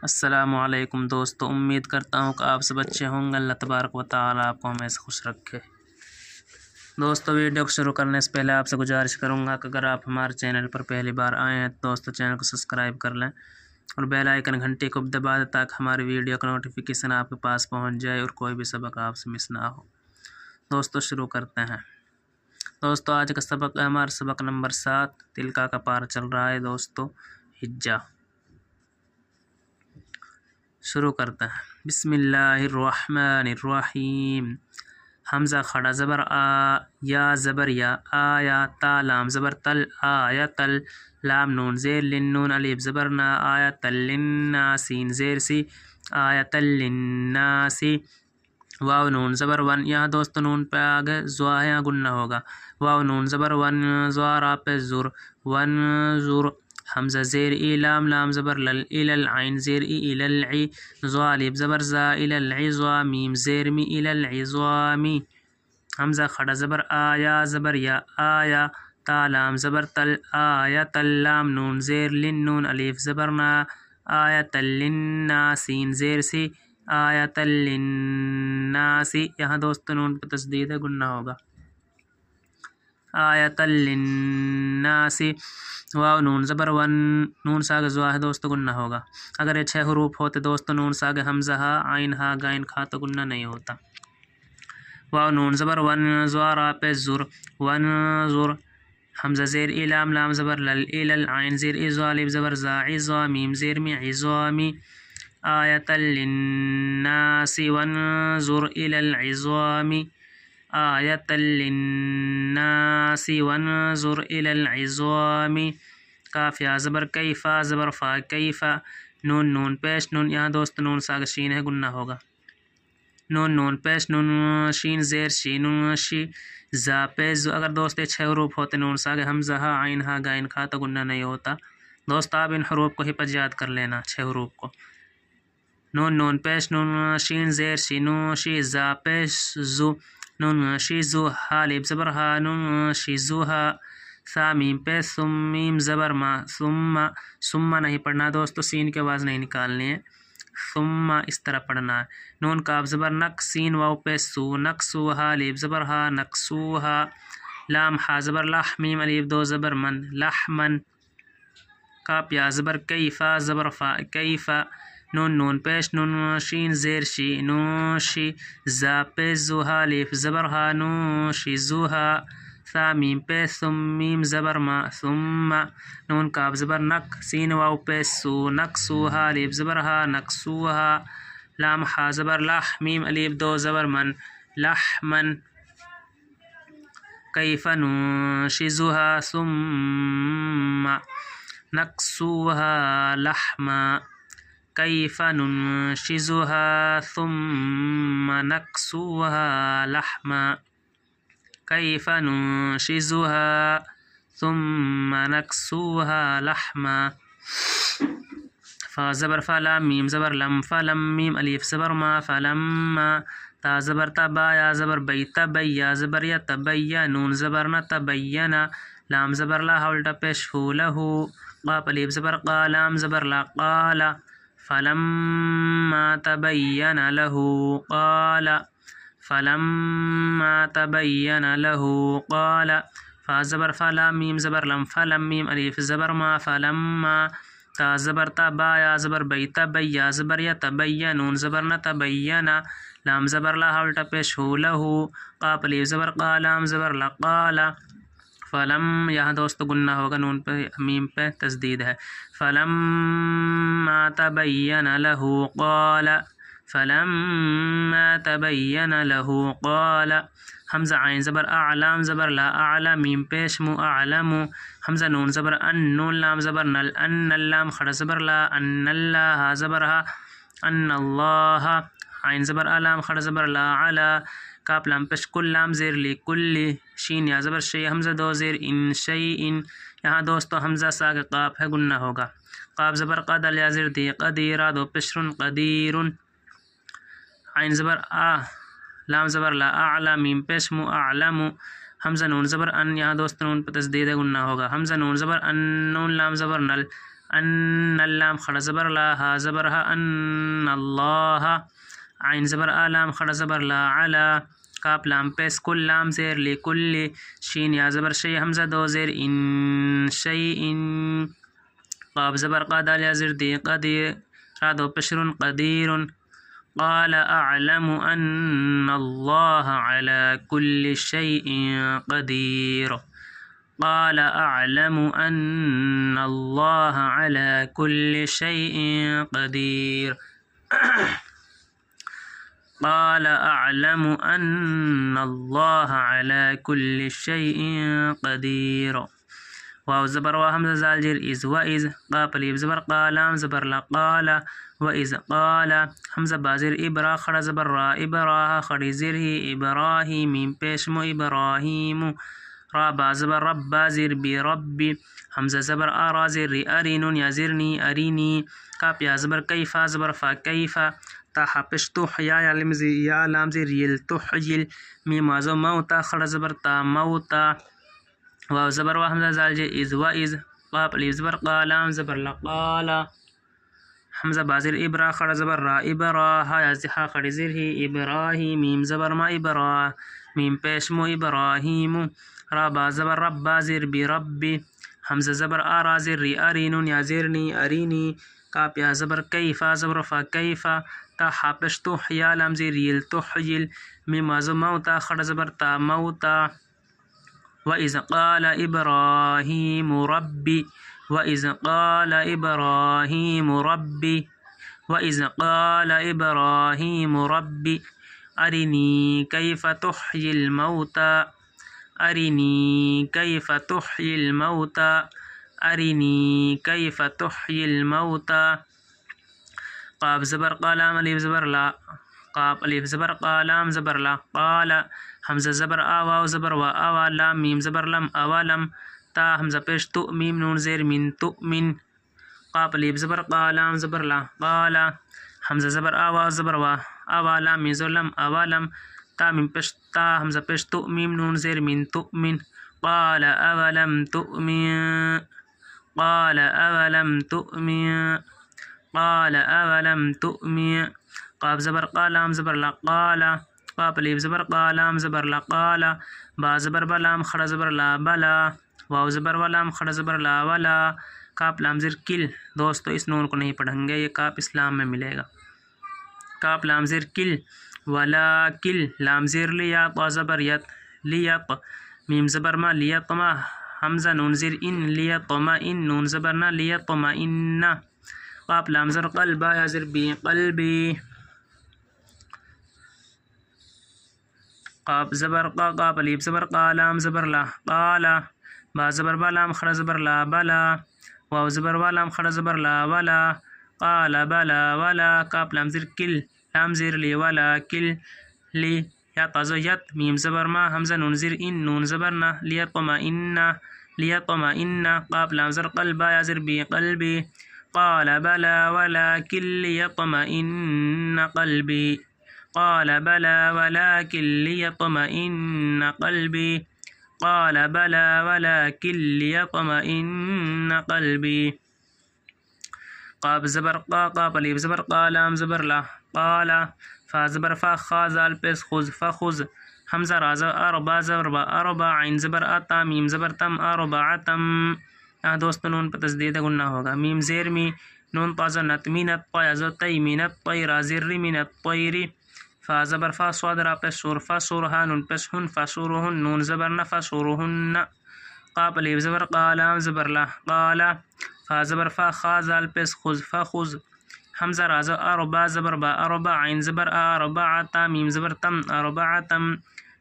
السلام علیکم دوستو، امید کرتا ہوں کہ آپ سب اچھے ہوں گے۔ اللہ تبارک و تعالیٰ آپ کو ہمیشہ خوش رکھے۔ دوستو ویڈیو کو شروع کرنے سے پہلے آپ سے گزارش کروں گا کہ اگر آپ ہمارے چینل پر پہلی بار آئے ہیں تو دوستو چینل کو سبسکرائب کر لیں اور بیل آئیکن گھنٹی کو دبا دیں تاکہ ہماری ویڈیو کا نوٹیفیکیشن آپ کے پاس پہنچ جائے اور کوئی بھی سبق آپ سے مس نہ ہو۔ دوستو شروع کرتے ہیں۔ دوستو آج کا سبق ہے ہمارا سبق نمبر 7، تلکا کا پارہ چل رہا ہے دوستو حجہ۔ شروع کرتے ہیں۔ بسم اللہ الرحمن الرحیم۔ حمزہ کھڑا زبر آ، یا زبر یا، آیا، تا لام زبر تل، آیا تل، لام نون زیر لن نون الف زبر نا، آیا تل لنا سین زیر سی، آیا تل لناسی، واو نون زبر ون، یہاں دوستو نون پہ آگے زوا ہے، یہاں گنہ ہوگا، واو نون زبر ون، زوا را پہ زر، ون زر، حمزہ زیر ای، لام لام زبر لل، الل عین زیر ای، الالعی، زوا الف زبر زا، الالعظا، میم زیر می، الالعظامی، حمزہ کھڑا زبر آ، یا زبر یا، آیا، تا لام زبر تل، آیا تل، لام نون زیر لن نون الف زبر نا، آیا تل لنا سین زیر سی، آیا تل لناسی، یہاں دوستو نون پہ تشدید ہے، گنہ ہوگا، آیت للناس، واو نون زبر ون، نون ساگ زوا ہے دوستو، گنہ ہوگا۔ اگر یہ 6 حروف ہوتے دوستو، نون ساگ حمزہ ہا، عین ہا، غین کھا تو گنہ نہیں ہوتا۔ واو نون زبر ون، زوا را پہ زر، ون زر، حمزہ زیر ای، لام لام زبر لل، الل عین زیر ای، زوا الف زبر زا، عظا، میم زیر می، عظامی، آیت للناس، وانظر الى العظام، آیت للناس وانظر الى العظام، کاف یا زبر کیفا زبر فا، کیفا، نون نون پیش نون، یہاں دوست نون ساگ شین ہے، گنہ ہوگا، نون نون پیش نون، شین زیر شین شی، زا پیش، اگر دوست 6 حروف ہوتے نون ساگ حمزہ ہا، عین ہا، غین کھا تو گنہ نہیں ہوتا۔ دوست آپ ان حروف کو حفظ یاد کر لینا، 6 حروف کو، نون نون پیش نون، شین زیر شینو شی، زا پیش زو، نون شی زو، ہا الف زبر ہا، نون شی زو ہا، سا میم پیش سم، میم زبر ما، ثم، ثم نہیں پڑھنا دوستو، سین کی آواز نہیں نکالنی ہے، ثم اس طرح پڑھنا ہے، نون کاف زبر نک، سین واو پیش سو، نقصو، ہا الف زبر ہا، نقصو ہا، لام ہا زبر لح، میم الف دو زبر من، لحمن، کاف یا زبر کیفا زبر فا، کیفا، نون نون پیش نون، شین زیر شی، نو شی، زا پیش زو، ہا الف زبر ہا، نو شی زو ہا، ثا میم پیش ثم، میم زبر ما، ثم، نون کاف زبر نک، سین واو پیش سو، نقصو، ہا الف زبر ہا، نقصو ہا، لام ہا زبر لح، میم الف دو زبر من، لحمن، کیف ننشزها ثم نكسوها لحما، كيف ننشزها ثم نكسوها لحما، كيف ننشزها ثم نكسوها لحما، فا زبر فا، لام میم زبر لم، فلم، میم الف زبر ما، فلما، تا زبر تبا، یا زبر بی، تبی، یا زبر یا، تبیا، نون زبر نہ، تبینا، لام زبر لا، الٹا پیش ہو، لہو، قاف الف زبر قا، لام زبر لا، قالا، فلما تبین لہو قالا، فلما تبین لہو قالا، فا زبر فا، لام میم زبر لم، فلم، میم الف زبر ما، فلما، تا زبر تبا، یا زبر بی، تبی، یا زبر یا، تبیا، نون زبر نہ، تبینا، لام زبر لا، الٹا پیش ہو، لہو، قاف الف زبر قا، لام زبر لا، قالا، فلم، یہاں دوستو گنہ ہوگا، نون پہ میم پہ تشدید ہے، فلما تبین لہو قالا، فلما تبین لہو قالا، حمزہ عین زبر اعلام زبر لا، اعلم، میم پیش مو، اعلم، حمزہ نون زبر ان، نون لام زبر نل، ان اللام کھڑا زبر لا، ان اللہ زبر ہا، ان اللہ، عین زبر علام کھڑا زبر لا، علا، کاف لام پیش کل، لام زیر لی، کلی، شین یا زبر شی، حمزہ دو زیر ان، شیئن، یہاں دوستو حمزہ ساگ قاف ہے، گنہ ہوگا، قاف زبر قد، یا زیر دی، قدیرہ دو پیشرن، قدیرن، عین زبر آ، لام زبر لا، اعلا، میم پیش مو، اعلم، حمزہ نون زبر ان، یہاں دوست نون پہ تشدید ہے، گنہ ہوگا، حمزہ نون زبر ان، نون لام زبر نل، ان اللام خڑ زبر لا ہا زبر ہا ان اللہ عین زبر آ لام خڑ زبر لا علا کاف لام پیش کل لام زیر لی کل شین یا زبر شی حمزہ دو زیر ان شیء قاف زبر قا دال یا زیر دی قدیر را دو پشر قدیر قال اعلم ان اللہ على كل شيء قدیر قال اعلم ان اللہ على كل شيء قدیر قال اعلم ان اللہ على كل شيء قدیر واو زبر وا حمزہ زال جیر از و از قاف الف زبر قالام زبر لا قال و از قال حمزہ بازر ابرا خڑا زبر را ابراہ خڑی زیر ہی ابراہیم میم پیش مو ابراہیم را با زبر رب بازر بی ربی حمزہ زبر آرا زیر ری ارینون یا زرنی ارینی کاف یا زبر کیفا زبر فا کیفا تا حپش تحیا یا لام زیر ریل تحیل میم وازو موتا خڑا زبر تا موتا واو زبر وا حمزہ زال جے از و از قاف الف زبر قالام زبر لقال حمزہ بازر ابرا خڑا زبر را ابرا ہا یا زحا خڑی زیر ہی ابراہیم میم زبر ما ابرا میم پیش مو ابراہیم را با زبر رب بازر بی ربی حمزہ زبر آرا زیر ری ارینون یا زیرنی ارینی کاف یا زبر کیفا زبر فا کیفا تا حاپش تحیا لام زیر ریل تحیل میم وازو موتا خڑا زبر تا موتا وَإِذْ قَالَ إِبْرَاهِيمُ رَبِّ وَإِذْ قَالَ إِبْرَاهِيمُ رَبِّ وَإِذْ قَالَ إِبْرَاهِيمُ رَبِّ أَرِنِي كَيْفَ تُحْيِي الْمَوْتَى أَرِنِي كَيْفَ تُحْيِي الْمَوْتَى أَرِنِي كَيْفَ تُحْيِي الْمَوْتَى قاف زبر قالام الف زبر لا قاف الف زبر قالام زبر لا قال حمزہ زبر آوا زبر و آوا لام میم زبر لم اولم تا حمزہ پیش تو میم نون زیر من تؤمن قاف الف زبر قالام زبر لا قال حمزہ زبر آوا زبر و آوا لام میم زبر لم اولم تا میم پیش تا حمزہ پیش تو میم نون زیر من تؤمن قال اولم تؤمن قال اولم تؤمن قال اولم تؤمن قاف زبر قالام زبر لا قال قاف الف زبر قالام زبر لا قال با زبر بلام خڑا زبر لا بلا واو زبر ولام خڑا زبر لا ولا کاف لام زر کل دوستو اس نون کو نہیں پڑھیں گے یہ کاف اسلام میں ملے گا کاف لام زر کل ولا کل لام زر لیا طا زبر یت لیت میم زبر ما لیطما حمزہ نون زر ان لیطما ان نون زبر نا لیطما ان قاف لام زر قلبا یا زر بی قلبی قاف زبر قا قاف الف زبر قالام زبر لا قال با زبر بلام خڑا زبر لا بلا واو زبر ولام خڑا زبر لا ولا قال بلا ولا کاف لام زر کل لام زر لی ولا کل لی یا تازو یت میم زبر ما حمزہ نون زر ان نون زبر نا لیطما ان قاف لام زر قلبا یا زر بی قلبی قال بلا ولكن ليطمئن قلبي قال بلى ولكن ليطمئن قلبي قال بلى ولكن ليطمئن قلبي قاف زبر قا قاف الف زبر قالام زبر لا قال فا زبر فا خا زال پیس خذ فخذ حمزہ راز اربع زبر با اربع عین زبر اتا میم زبر تم اربعتم یہاں دوست نون پر تسدید گناہ ہوگا میم زیر می نون تازہ نت مینت طیزو تی مینت طیر زر مینت طیری فا زبر فا صاد را پیش سور فا سورها نون پیش ہن فا سورهن نون زبر نا فا سورهن قاف الف زبر قالام زبر لا قال فا زبر فا خا زال پیش خذ فخذ حمزہ راز اربع زبر با اربع عین زبر اربعتا میم زبر تم اربعتم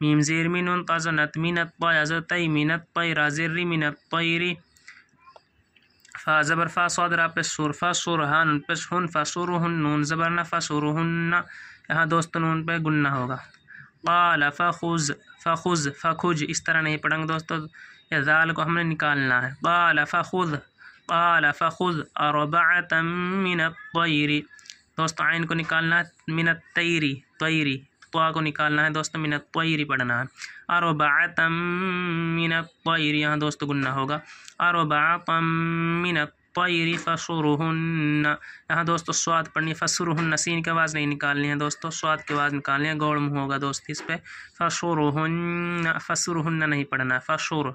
میم زیر می نون تازہ نت مینت طیزو تی مینت طیر زر مینت طیری فا زبر فا صاد را پیش سور فا سورها نون پیش ہن فا سورهن نون زبر نا فا سورهن یہاں دوست نون پہ گننا ہوگا قال فخذ فخذ فخج اس طرح نہیں پڑھیں گے دوستو یہ ذال کو ہم نے نکالنا ہے قال فخذ اربعة من الطير دوست عین کو نکالنا ہے من الطير طیری طا کو نکالنا ہے دوستو من الطير پڑھنا ہے اربعة من الطير یہاں دوستو گننا ہوگا اربعة من الطیر فصرهن. یہاں دوستو سواد پڑھنی ہے، فصرهن سین کی آواز نہیں نکالنی ہے دوستو، سواد کی آواز نکالنی ہے، گوڑ منہ ہوگا دوست اس پہ. فصرهن، فصرهن نہیں پڑھنا ہے، فصر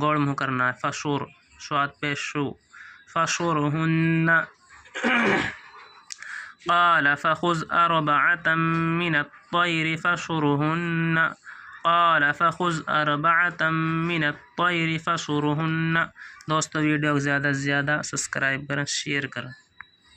گوڑ منہ کرنا ہے، فصر سواد پہ شو. فصرهن. قال فخذ أربعة من الطير فصرهن. قال فخذ أربعة من الطير فصرهن. دوستو ویڈیو کو زیادہ سے زیادہ سبسکرائب کریں، شیئر کریں.